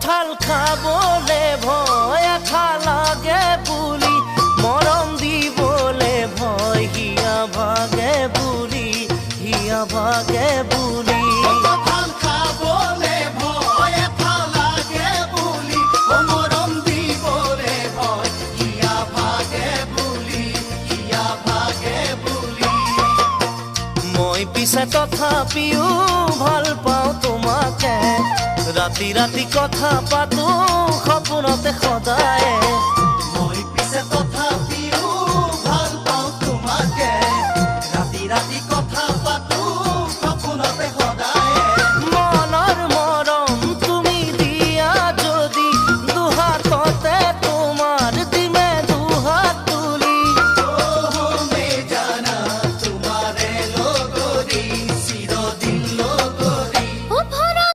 কঁঠাল খাবলে ভয় আঠা লাগে বুলি মৰম দিবলে ভয় হিয়া ভাগে বুলি হিয়া ভাগে বুলি কঁঠাল খাবলে ভয় আঠা লাগে বুলি মৰম দিবলে ভয় হিয়া ভাগে বুলি হিয়া ভাগে বুলি মই পিছে তথাপিও ভাল পাওঁ তোমাকে ৰাতি ৰাতি কথা পাতো সপোনতে সদায়